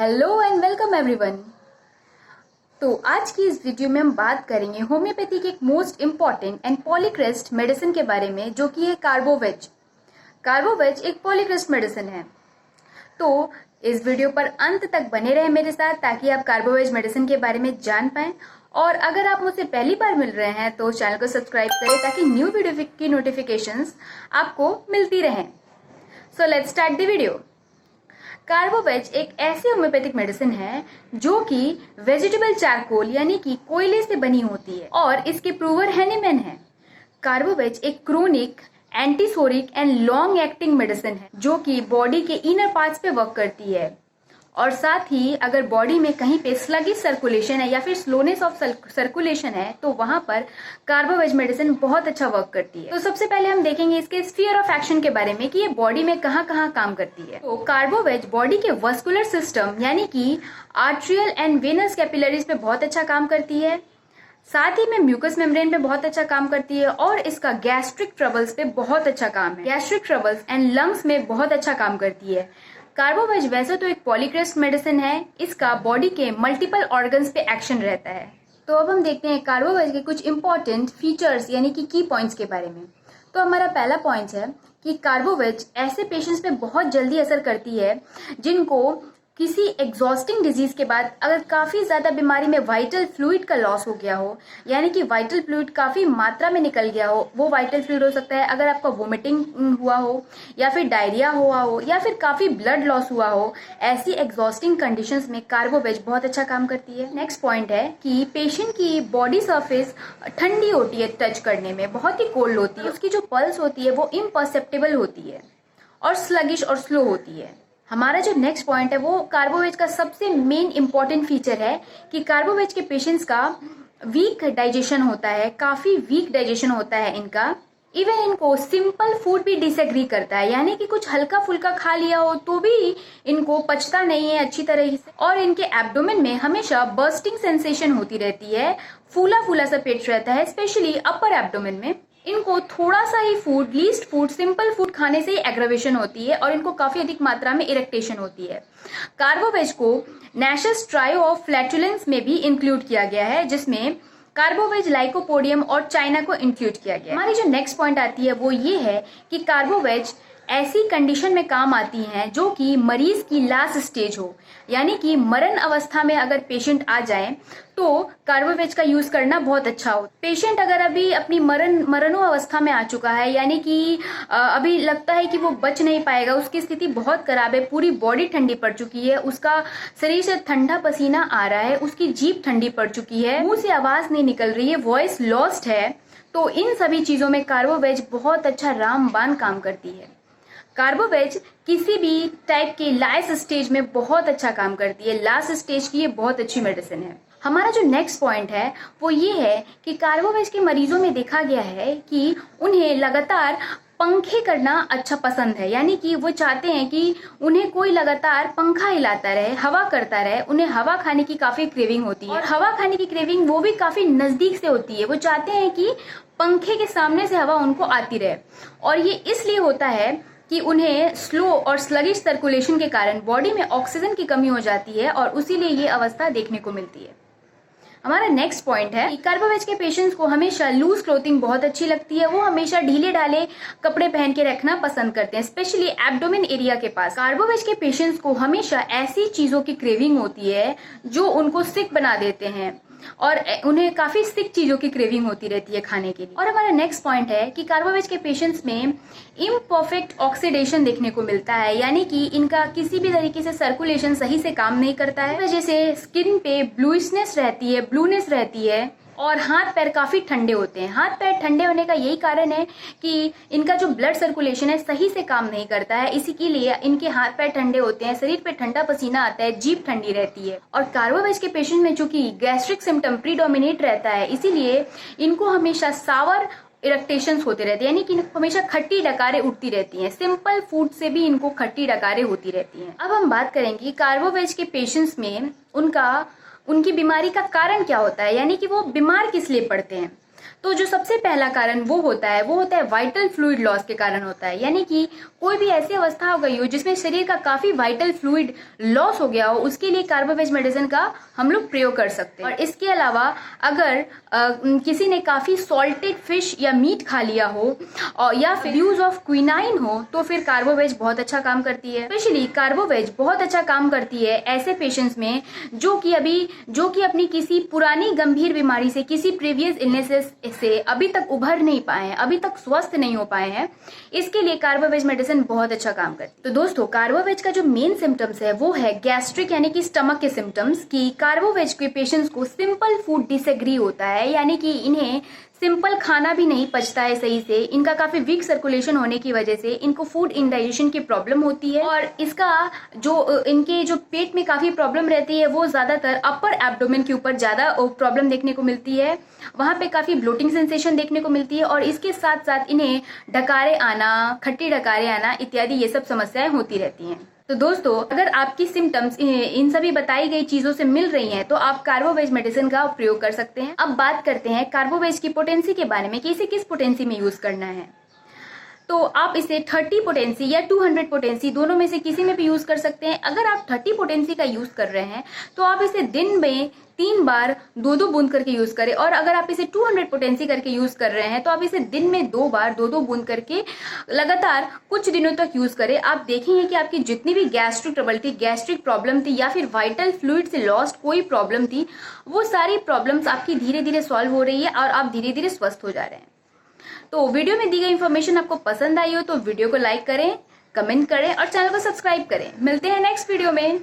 Hello and welcome everyone. तो आज की इस वीडियो में हम बात करेंगे होम्योपैथी के एक most important and polycrest medicine के बारे में, जो कि है कार्बोवेज। कार्बोवेज एक पॉलीक्रेस्ट मेडिसिन है। तो इस वीडियो पर अंत तक बने रहे मेरे साथ, ताकि आप कार्बोवेज मेडिसिन के बारे में जान पाएं। और अगर आप मुझसे पहली बार मिल रहे हैं तो चैनल को सब्सक्राइब करें, ताकि न्यू वीडियो की नोटिफिकेशंस आपको मिलती रहें। So let's start the video. Carbo veg एक ऐसी होम्योपैथिक मेडिसिन है जो कि वेजिटेबल चारकोल यानी कि कोयले से बनी होती है, और इसके प्रूवर हैनीमैन है। कार्बोवेज एक chronic antipsoric and long acting medicine है जो कि बॉडी के इनर पार्ट्स पे वर्क करती है। और साथ ही अगर बॉडी में कहीं पे स्लगिश सर्कुलेशन है या फिर स्लोनेस ऑफ सर्कुलेशन है, तो वहां पर कार्बोवेज मेडिसिन बहुत अच्छा वर्क करती है। तो सबसे पहले हम देखेंगे इसके स्फीयर ऑफ एक्शन के बारे में कि ये बॉडी में कहाँ कहाँ काम करती है। तो कार्बोवेज बॉडी के वस्कुलर सिस्टम यानी कि आर्ट्रियल एंड वेनस कैपिलरीज पे बहुत अच्छा काम करती है। साथ ही में म्यूकस मेम्ब्रेन पे बहुत अच्छा काम करती है, और इसका गैस्ट्रिक ट्रबल्स पे बहुत अच्छा काम है। गैस्ट्रिक ट्रबल्स एंड लंग्स में बहुत अच्छा काम करती है। कार्बोवेज वैसे तो एक पॉलीक्रेस्ट मेडिसिन है, इसका बॉडी के मल्टीपल ऑर्गन्स पे एक्शन रहता है। तो अब हम देखते हैं कार्बोवेज के कुछ इंपॉर्टेंट फीचर्स यानी कि की पॉइंट्स के बारे में। तो हमारा पहला पॉइंट है कि कार्बोवेज ऐसे पेशेंट्स पे बहुत जल्दी असर करती है जिनको किसी एग्जॉस्टिंग डिजीज के बाद अगर काफी ज्यादा बीमारी में वाइटल फ्लूइड का लॉस हो गया हो, यानी कि वाइटल फ्लूइड काफी मात्रा में निकल गया हो। वो वाइटल फ्लूइड हो सकता है अगर आपका वोमिटिंग हुआ हो, या फिर डायरिया हुआ हो, या फिर काफी ब्लड लॉस हुआ हो। ऐसी एग्जॉस्टिंग कंडीशंस में कार्बोवेज बहुत अच्छा काम करती है। नेक्स्ट पॉइंट है कि पेशेंट की बॉडी सर्फेस ठंडी होती है, टच करने में बहुत ही कोल्ड होती है। उसकी जो पल्स होती है वो इम्परसेप्टेबल होती है और स्लगिश और स्लो होती है। हमारा जो नेक्स्ट पॉइंट है वो कार्बोवेज का सबसे मेन इंपॉर्टेंट फीचर है कि कार्बोवेज के पेशेंट्स का वीक डाइजेशन होता है, काफी वीक डाइजेशन होता है इनका। इवन इनको सिंपल फूड भी डिसएग्री करता है, यानी कि कुछ हल्का फुल्का खा लिया हो तो भी इनको पचता नहीं है अच्छी तरह से। और इनके एब्डोमेन में हमेशा बर्स्टिंग सेंसेशन होती रहती है, फूला फूला सा पेट रहता है, स्पेशली अपर एब्डोमेन में। इनको थोड़ा सा ही food, least food, simple food खाने से ही एग्रेवेशन होती है, और इनको काफी अधिक मात्रा में इरेक्टेशन होती है। कार्बोवेज को नैशस ट्रायो ऑफ फ्लैटुलेंस में भी इंक्लूड किया गया है, जिसमें कार्बोवेज, लाइकोपोडियम और चाइना को इंक्लूड किया गया है। हमारी जो नेक्स्ट पॉइंट आती है वो ये है कि कार्बोवेज ऐसी कंडीशन में काम आती हैं जो कि मरीज की लास्ट स्टेज हो, यानी कि मरण अवस्था में अगर पेशेंट आ जाए तो कार्बोवेज का यूज करना बहुत अच्छा हो। पेशेंट अगर अभी अपनी मरणो अवस्था में आ चुका है, यानी कि अभी लगता है कि वो बच नहीं पाएगा, उसकी स्थिति बहुत खराब है, पूरी बॉडी ठंडी पड़ चुकी है, उसका शरीर से ठंडा पसीना आ रहा है, उसकी जीभ ठंडी पड़ चुकी है, मुंह से आवाज नहीं निकल रही है, वॉइस लॉस्ट है, तो इन सभी चीजों में कार्बोवेज बहुत अच्छा रामबाण काम करती है। कार्बोवेज किसी भी टाइप के लास्ट स्टेज में बहुत अच्छा काम करती है। लास्ट स्टेज की ये बहुत अच्छी मेडिसिन है। हमारा जो नेक्स्ट पॉइंट है वो ये है कि कार्बोवेज के मरीजों में देखा गया है कि उन्हें लगातार पंखे करना अच्छा पसंद है, यानी कि वो चाहते हैं कि उन्हें कोई लगातार पंखा हिलाता रहे, हवा करता रहे। उन्हें हवा खाने की काफी क्रेविंग होती है, और हवा खाने की क्रेविंग वो भी काफी नजदीक से होती है। वो चाहते हैं कि पंखे के सामने से हवा उनको आती रहे, और ये इसलिए होता है कि उन्हें स्लो और स्लगिश सर्कुलेशन के कारण बॉडी में ऑक्सीजन की कमी हो जाती है, और उसीलिए ये अवस्था देखने को मिलती है। हमारा नेक्स्ट पॉइंट है कि कार्बोवेज के पेशेंट्स को हमेशा लूज क्लोथिंग बहुत अच्छी लगती है। वो हमेशा ढीले ढाले कपड़े पहन के रखना पसंद करते हैं, स्पेशली एब्डोमेन एरिया के पास। कार्बोवेज के पेशेंट्स को हमेशा ऐसी चीजों की क्रेविंग होती है जो उनको सिक बना देते हैं, और उन्हें काफी सिक चीजों की क्रेविंग होती रहती है खाने के लिए। और हमारा नेक्स्ट पॉइंट है कि कार्बोवेज के पेशेंट्स में इम्परफेक्ट ऑक्सीडेशन देखने को मिलता है, यानी कि इनका किसी भी तरीके से सर्कुलेशन सही से काम नहीं करता है, वजह से स्किन पे ब्लूइशनेस रहती है, ब्लूनेस रहती है, और हाथ पैर काफी ठंडे होते हैं। हाथ पैर ठंडे होने का यही कारण है कि इनका जो ब्लड सर्कुलेशन है सही से काम नहीं करता है, इसी के लिए इनके हाथ पैर ठंडे होते हैं, शरीर पे ठंडा पसीना आता है, जीभ ठंडी रहती है। और कार्बोवेज के पेशेंट में चूंकि गैस्ट्रिक सिम्टम प्रीडोमिनेट रहता है, इसीलिए इनको हमेशा सावर इरेक्टेशंस होते रहते हैं, यानी कि इनको हमेशा खट्टी डकारें उठती रहती हैं। सिंपल फूड से भी इनको खट्टी डकारें होती रहती हैं। अब हम बात करेंगे कार्बोवेज के पेशेंट्स में उनकी बीमारी का कारण क्या होता है, यानी कि वो बीमार किस लिए पड़ते हैं। तो जो सबसे पहला कारण वो होता है वाइटल फ्लूइड लॉस के कारण होता है। यानी कि कोई भी ऐसी अवस्था हो गई हो जिसमें शरीर का काफी वाइटल फ्लूइड लॉस हो गया हो, उसके लिए कार्बोवेज मेडिसिन का हम लोग प्रयोग कर सकते हैं। और इसके अलावा अगर किसी ने काफी सॉल्टेड फिश या मीट खा लिया हो और या फिर यूज ऑफ क्विनाइन हो, तो फिर कार्बोवेज बहुत अच्छा काम करती है। स्पेशली कार्बोवेज बहुत अच्छा काम करती है ऐसे पेशेंट्स में जो कि अपनी किसी पुरानी गंभीर बीमारी से, किसी प्रीवियस इलनेसेस से अभी तक उभर नहीं पाए हैं, अभी तक स्वस्थ नहीं हो पाए हैं। इसके लिए कार्बोवेज मेडिसिन बहुत अच्छा काम करती है। तो दोस्तों, कार्बोवेज का जो मेन सिम्टम्स है वो है गैस्ट्रिक यानी कि स्टमक के सिम्टम्स। कि कार्बोवेज के पेशेंट्स को सिंपल फूड डिसएग्री होता है, यानी कि इन्हें सिंपल खाना भी नहीं पचता है सही से। इनका काफी वीक सर्कुलेशन होने की वजह से इनको फूड इंडाइजेशन की प्रॉब्लम होती है। और इसका इनके जो पेट में काफी प्रॉब्लम रहती है वो ज्यादातर अपर एब्डोमेन के ऊपर ज्यादा प्रॉब्लम देखने को मिलती है। वहां पे काफी ब्लोटिंग सेंसेशन देखने को मिलती है और इसके साथ साथ इन्हें डकारे आना, खट्टी डकारे आना इत्यादि ये सब समस्याएं होती रहती हैं। तो दोस्तों, अगर आपकी सिम्टम्स इन सभी बताई गई चीजों से मिल रही हैं तो आप कार्बोवेज मेडिसिन का प्रयोग कर सकते हैं। अब बात करते हैं कार्बोवेज की पोटेंसी के बारे में कि इसे किस पोटेंसी में यूज करना है। तो आप इसे 30 पोटेंसी या 200 पोटेंसी दोनों में से किसी में भी यूज कर सकते हैं। अगर आप 30 पोटेंसी का यूज कर रहे हैं तो आप इसे दिन में 3 बार 2-2 बूंद करके यूज करें, और अगर आप इसे 200 पोटेंसी करके यूज कर रहे हैं तो आप इसे दिन में 2 बार 2-2 बूंद करके लगातार कुछ दिनों तक यूज करें। आप देखेंगे कि आपकी जितनी भी गैस्ट्रिक ट्रबल थी, गैस्ट्रिक प्रॉब्लम थी या फिर वाइटल फ्लूइड से लॉस्ट कोई प्रॉब्लम थी, वो सारी प्रॉब्लम्स आपकी धीरे धीरे सॉल्व हो रही है और आप धीरे धीरे स्वस्थ हो जा रहे हैं। तो वीडियो में दी गई इन्फॉर्मेशन आपको पसंद आई हो तो वीडियो को लाइक करें, कमेंट करें और चैनल को सब्सक्राइब करें। मिलते हैं नेक्स्ट वीडियो में।